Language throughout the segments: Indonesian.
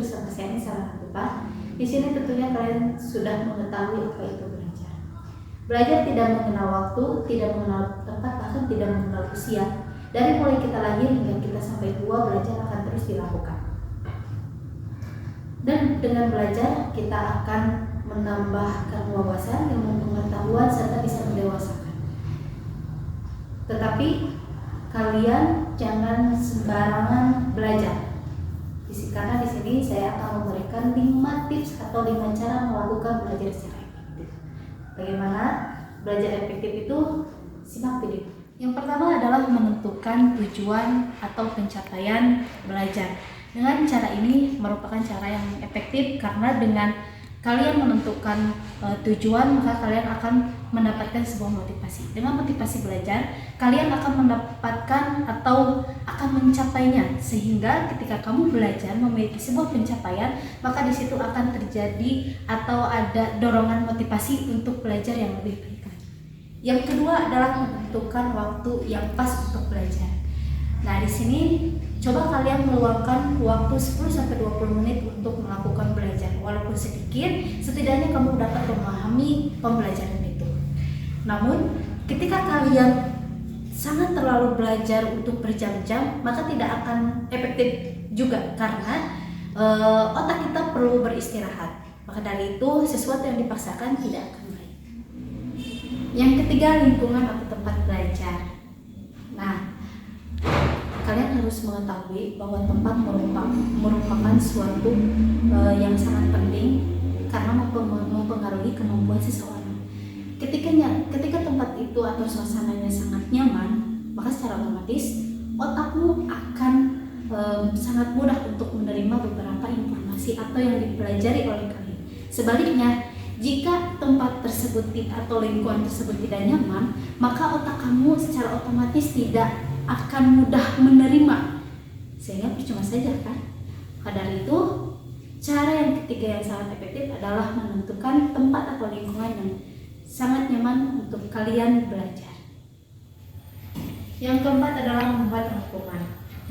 bersama saya Nisa Latifah. Di sini tentunya kalian sudah mengetahui apa itu belajar. Belajar tidak mengenal waktu, tidak mengenal tempat, bahkan tidak mengenal usia. Dari mulai kita lahir hingga kita sampai tua, belajar akan terus dilakukan. Dan dengan belajar kita akan menambahkan wawasan, ilmu pengetahuan, serta bisa mendewasakan. Tetapi kalian jangan sembarangan belajar. Karena di sini saya akan memberikan 5 tips atau 5 cara melakukan belajar secara efektif. Bagaimana belajar efektif itu? Simak video. Yang pertama adalah menentukan tujuan atau pencapaian belajar. Dengan cara ini merupakan cara yang efektif karena dengan kalian menentukan tujuan, maka kalian akan mendapatkan sebuah motivasi. Dengan motivasi belajar, kalian akan mendapatkan atau akan mencapainya, sehingga ketika kamu belajar memiliki sebuah pencapaian, maka di situ akan terjadi atau ada dorongan motivasi untuk belajar yang lebih baik. Yang kedua adalah menentukan waktu yang pas untuk belajar. Nah, di sini coba kalian meluangkan waktu 10-20 menit untuk melakukan belajar. Walaupun sedikit, setidaknya kamu dapat memahami pembelajaran itu. Namun, ketika kalian sangat terlalu belajar untuk berjam-jam, maka tidak akan efektif juga karena otak kita perlu beristirahat. Maka dari itu, sesuatu yang dipaksakan tidak akan baik. Yang ketiga, lingkungan atau tempat belajar. Nah, kalian harus mengetahui bahwa tempat merupakan suatu yang sangat penting karena mempengaruhi kemampuan seseorang. Ketika tempat itu atau suasananya sangat nyaman, maka secara otomatis otakmu akan sangat mudah untuk menerima beberapa informasi atau yang dipelajari oleh kalian. Sebaliknya, jika tempat tersebut atau lingkungan tersebut tidak nyaman, maka otak kamu secara otomatis tidak akan mudah menerima, sehingga percuma saja kan. Maka dari itu, cara yang ketiga yang sangat efektif adalah menentukan tempat atau lingkungan yang sangat nyaman untuk kalian belajar. Yang keempat adalah membuat rangkuman.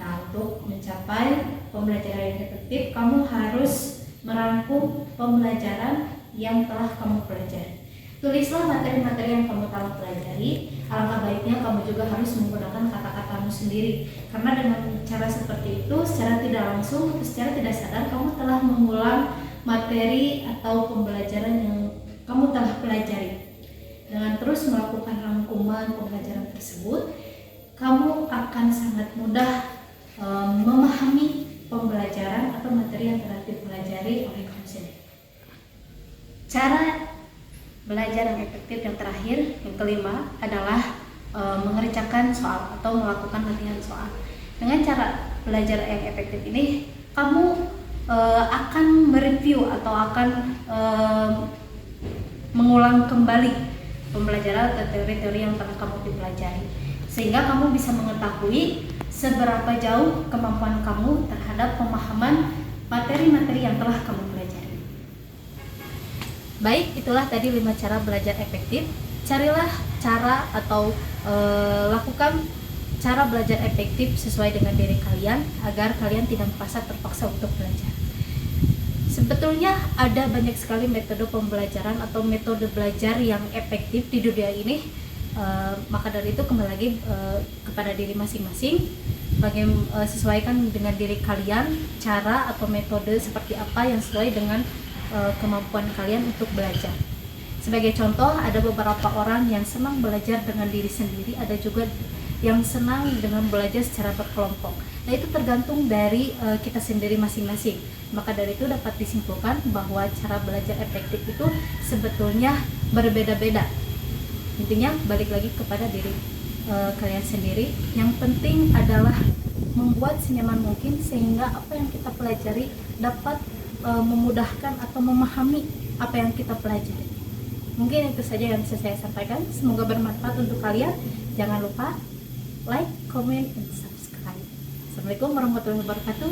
Nah, untuk mencapai pembelajaran yang efektif, kamu harus merangkum pembelajaran yang telah kamu pelajari. Tulislah materi-materi yang kamu telah pelajari. Alangkah baiknya kamu juga harus menggunakan kata-katamu sendiri, karena dengan cara seperti itu secara tidak langsung atau secara tidak sadar kamu telah mengulang materi atau pembelajaran yang kamu telah pelajari. Dengan terus melakukan rangkuman pembelajaran tersebut, kamu akan sangat mudah memahami pembelajaran atau materi yang telah dipelajari oleh kamu sendiri. Cara belajar yang efektif yang terakhir, yang kelima adalah mengerjakan soal atau melakukan latihan soal. Dengan cara belajar yang efektif ini, kamu akan mereview atau akan mengulang kembali pembelajaran atau teori-teori yang telah kamu dipelajari, sehingga kamu bisa mengetahui seberapa jauh kemampuan kamu terhadap pemahaman materi-materi yang telah kamu pelajari. Baik, itulah tadi 5 cara belajar efektif. Carilah cara atau lakukan cara belajar efektif sesuai dengan diri kalian agar kalian tidak merasa terpaksa untuk belajar. Sebetulnya ada banyak sekali metode pembelajaran atau metode belajar yang efektif di dunia ini. Maka dari itu kembali lagi kepada diri masing-masing. Sesuaikan dengan diri kalian cara atau metode seperti apa yang sesuai dengan kemampuan kalian untuk belajar. Sebagai contoh, ada beberapa orang yang senang belajar dengan diri sendiri, ada juga yang senang dengan belajar secara berkelompok. Nah, itu tergantung dari kita sendiri masing-masing. Maka dari itu dapat disimpulkan bahwa cara belajar efektif itu sebetulnya berbeda-beda. Intinya balik lagi kepada diri kalian sendiri. Yang penting adalah membuat senyaman mungkin sehingga apa yang kita pelajari dapat memudahkan atau memahami apa yang kita pelajari. Mungkin itu saja yang bisa saya sampaikan. Semoga bermanfaat untuk kalian. Jangan lupa like, comment, dan subscribe. Assalamualaikum warahmatullahi wabarakatuh.